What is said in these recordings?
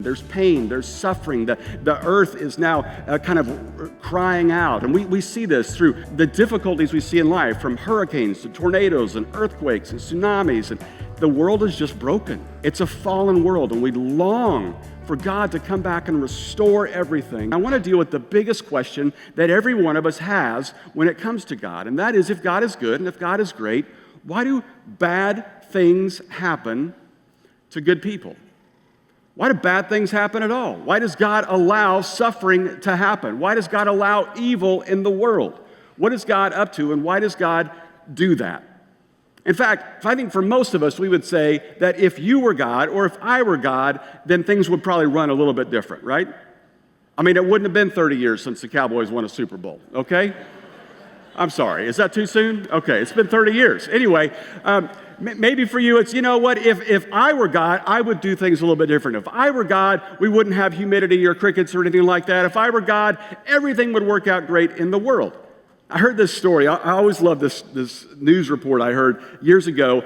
There's pain, there's suffering. The earth is now kind of crying out. And we see this through the difficulties we see in life, from hurricanes to tornadoes and earthquakes and tsunamis. And the world is just broken. It's a fallen world, and we long for God to come back and restore everything. I want to deal with the biggest question that every one of us has when it comes to God, and that is, if God is good and if God is great, why do bad things happen to good people? Why do bad things happen at all? Why does God allow suffering to happen? Why does God allow evil in the world? What is God up to, and why does God do that? In fact, I think for most of us, we would say that if you were God, or if I were God, then things would probably run a little bit different, right? I mean, it wouldn't have been 30 years since the Cowboys won a Super Bowl, okay? I'm sorry, is that too soon? Okay, it's been 30 years. Anyway, maybe for you, it's, you know what, if I were God, I would do things a little bit different. If I were God, we wouldn't have humidity or crickets or anything like that. If I were God, everything would work out great in the world. I heard this story. I always love this news report I heard years ago.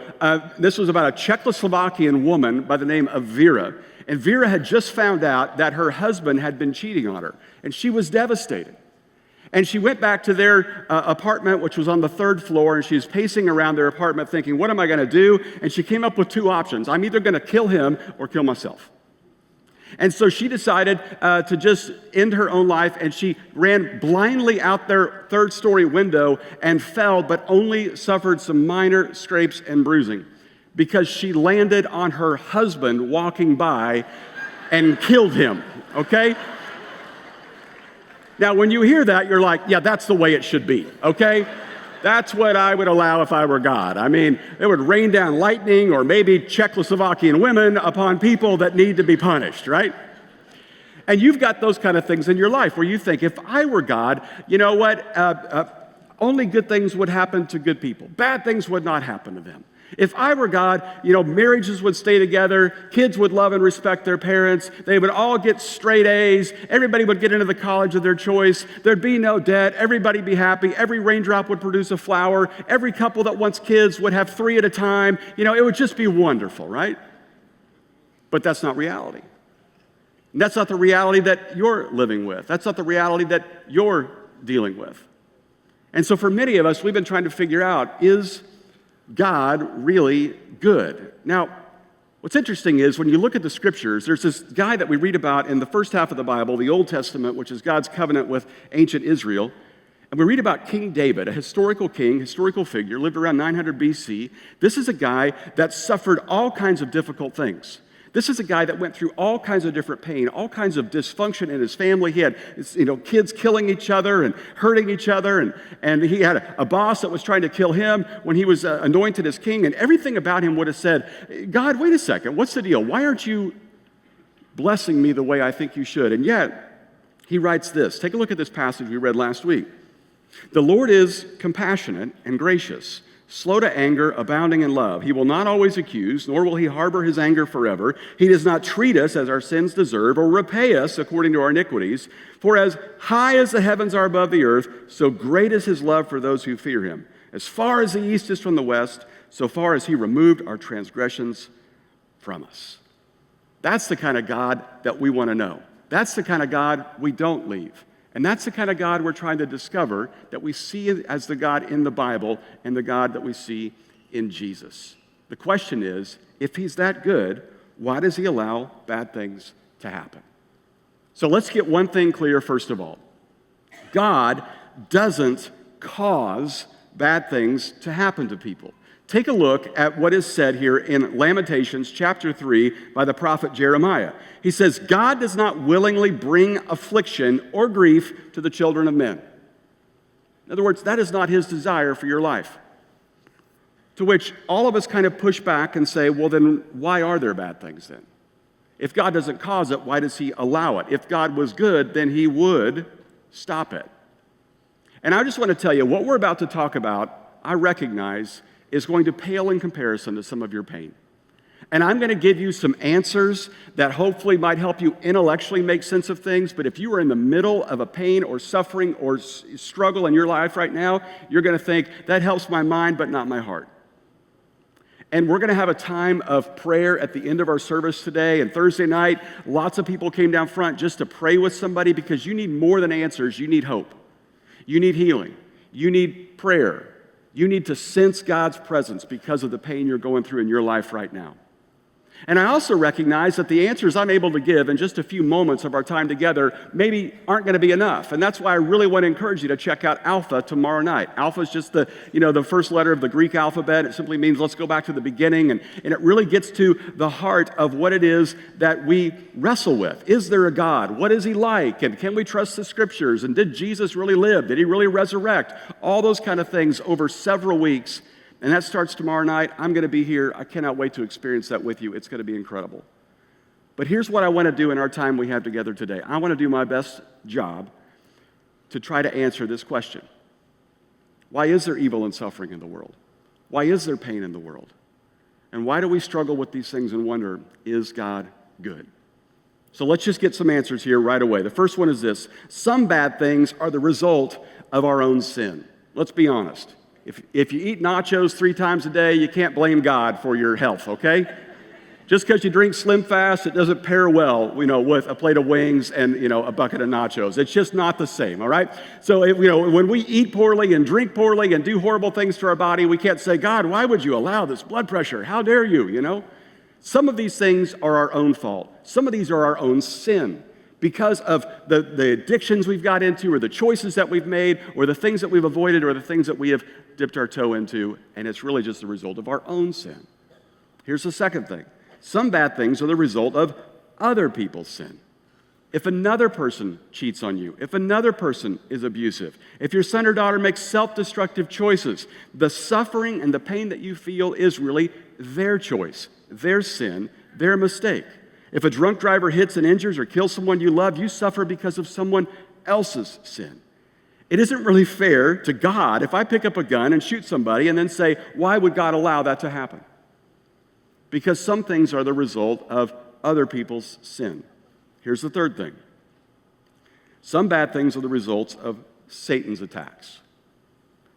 This was about a Czechoslovakian woman by the name of Vera. And Vera had just found out that her husband had been cheating on her, and she was devastated. And she went back to their apartment, which was on the 3rd floor, and she was pacing around their apartment thinking, what am I going to do? And she came up with 2 options. I'm either going to kill him or kill myself. And so she decided to just end her own life, and she ran blindly out their 3rd-story window and fell, but only suffered some minor scrapes and bruising because she landed on her husband walking by and killed him, okay? Now, when you hear that, you're like, yeah, that's the way it should be, okay? That's what I would allow if I were God. I mean, it would rain down lightning or maybe Czechoslovakian women upon people that need to be punished, right? And you've got those kind of things in your life where you think, if I were God, you know what? Only good things would happen to good people. Bad things would not happen to them. If I were God, marriages would stay together, kids would love and respect their parents, they would all get straight A's, everybody would get into the college of their choice, there'd be no debt, everybody be happy, every raindrop would produce a flower, every couple that wants kids would have 3 at a time, it would just be wonderful, right? But that's not reality. And that's not the reality that you're living with. That's not the reality that you're dealing with. And so for many of us, we've been trying to figure out, is God really good? Now, what's interesting is when you look at the scriptures, there's this guy that we read about in the first half of the Bible, the Old Testament, which is God's covenant with ancient Israel. And we read about King David, a historical king, historical figure, lived around 900 BC. This is a guy that suffered all kinds of difficult things. This is a guy that went through all kinds of different pain, all kinds of dysfunction in his family. He had, kids killing each other and hurting each other, and he had a boss that was trying to kill him when he was anointed as king, and everything about him would have said, God, wait a second, what's the deal? Why aren't you blessing me the way I think you should? And yet, he writes this. Take a look at this passage we read last week. The Lord is compassionate and gracious, slow to anger, abounding in love. He will not always accuse, nor will he harbor his anger forever. He does not treat us as our sins deserve or repay us according to our iniquities. For as high as the heavens are above the earth, so great is his love for those who fear him. As far as the east is from the west, so far as he removed our transgressions from us. That's the kind of God that we want to know. That's the kind of God we don't leave. And that's the kind of God we're trying to discover, that we see as the God in the Bible and the God that we see in Jesus. The question is, if he's that good, why does he allow bad things to happen? So let's get one thing clear first of all. God doesn't cause bad things to happen to people. Take a look at what is said here in Lamentations chapter 3 by the prophet Jeremiah. He says, God does not willingly bring affliction or grief to the children of men. In other words, that is not his desire for your life. To which all of us kind of push back and say, well, then why are there bad things then? If God doesn't cause it, why does he allow it? If God was good, then he would stop it. And I just want to tell you, what we're about to talk about, I recognize, is going to pale in comparison to some of your pain. And I'm going to give you some answers that hopefully might help you intellectually make sense of things, but if you are in the middle of a pain or suffering or struggle in your life right now, you're going to think, that helps my mind but not my heart. And we're going to have a time of prayer at the end of our service today. And Thursday night, lots of people came down front just to pray with somebody because you need more than answers. You need hope. You need healing. You need prayer. You need to sense God's presence because of the pain you're going through in your life right now. And I also recognize that the answers I'm able to give in just a few moments of our time together maybe aren't going to be enough. And that's why I really want to encourage you to check out Alpha tomorrow night. Alpha is just the first letter of the Greek alphabet. It simply means let's go back to the beginning. And it really gets to the heart of what it is that we wrestle with. Is there a God? What is he like? And can we trust the scriptures? And did Jesus really live? Did he really resurrect? All those kind of things over several weeks. And that starts tomorrow night. I'm going to be here. I cannot wait to experience that with you. It's going to be incredible. But here's what I want to do in our time we have together today. I want to do my best job to try to answer this question. Why is there evil and suffering in the world? Why is there pain in the world? And why do we struggle with these things and wonder, is God good? So let's just get some answers here right away. The first one is this. Some bad things are the result of our own sin. Let's be honest. If you eat nachos 3 times a day, you can't blame God for your health, okay? Just because you drink Slim Fast, it doesn't pair well, with a plate of wings and, a bucket of nachos. It's just not the same, all right? So, when we eat poorly and drink poorly and do horrible things to our body, we can't say, God, why would you allow this blood pressure? How dare you, Some of these things are our own fault. Some of these are our own sin. Because of the addictions we've got into, or the choices that we've made, or the things that we've avoided, or the things that we have dipped our toe into, and it's really just the result of our own sin. Here's the second thing. Some bad things are the result of other people's sin. If another person cheats on you, if another person is abusive, if your son or daughter makes self-destructive choices, the suffering and the pain that you feel is really their choice, their sin, their mistake. If a drunk driver hits and injures or kills someone you love, you suffer because of someone else's sin. It isn't really fair to God if I pick up a gun and shoot somebody and then say, why would God allow that to happen? Because some things are the result of other people's sin. Here's the third thing. Some bad things are the results of Satan's attacks.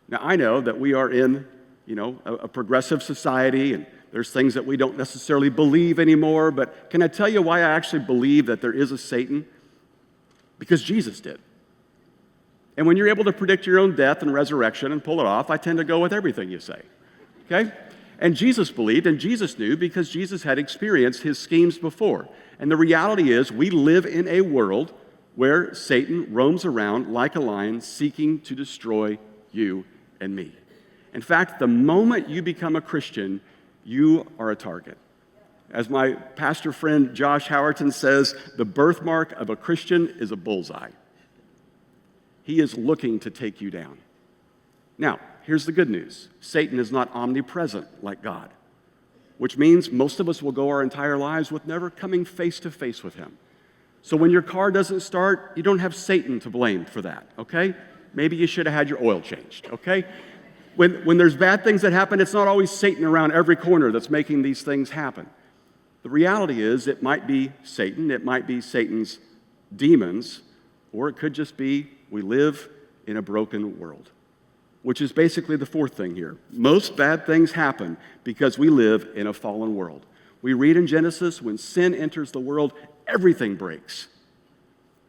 Now, I know that we are in, a progressive society, and there's things that we don't necessarily believe anymore, but can I tell you why I actually believe that there is a Satan? Because Jesus did. And when you're able to predict your own death and resurrection and pull it off, I tend to go with everything you say, okay? And Jesus believed, and Jesus knew, because Jesus had experienced his schemes before. And the reality is, we live in a world where Satan roams around like a lion seeking to destroy you and me. In fact, the moment you become a Christian, you are a target. As my pastor friend Josh Howerton says, the birthmark of a Christian is a bullseye. He is looking to take you down. Now, here's the good news. Satan is not omnipresent like God, which means most of us will go our entire lives with never coming face to face with him. So when your car doesn't start, you don't have Satan to blame for that, okay? Maybe you should have had your oil changed, okay? When there's bad things that happen, it's not always Satan around every corner that's making these things happen. The reality is it might be Satan, it might be Satan's demons, or it could just be we live in a broken world, which is basically the fourth thing here. Most bad things happen because we live in a fallen world. We read in Genesis, when sin enters the world, everything breaks.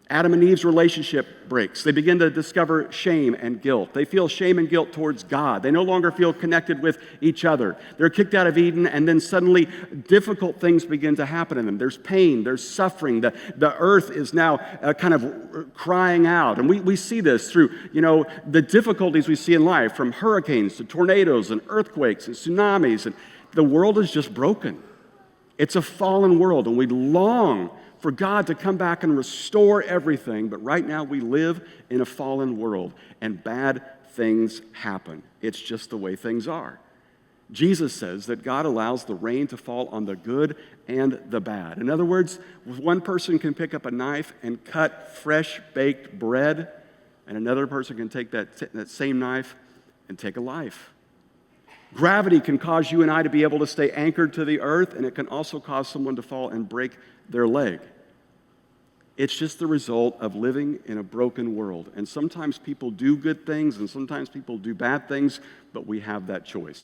Adam and Eve's relationship breaks. They begin to discover shame and guilt. They feel shame and guilt towards God. They no longer feel connected with each other. They're kicked out of Eden, and then suddenly difficult things begin to happen in them. There's pain, there's suffering. The earth is now kind of crying out. And we see this through, the difficulties we see in life, from hurricanes to tornadoes and earthquakes and tsunamis. And the world is just broken. It's a fallen world, and we long for God to come back and restore everything, but right now we live in a fallen world, and bad things happen. It's just the way things are. Jesus says that God allows the rain to fall on the good and the bad. In other words, one person can pick up a knife and cut fresh baked bread, and another person can take that same knife and take a life. Gravity can cause you and I to be able to stay anchored to the earth, and it can also cause someone to fall and break their leg. It's just the result of living in a broken world. And sometimes people do good things, and sometimes people do bad things, but we have that choice.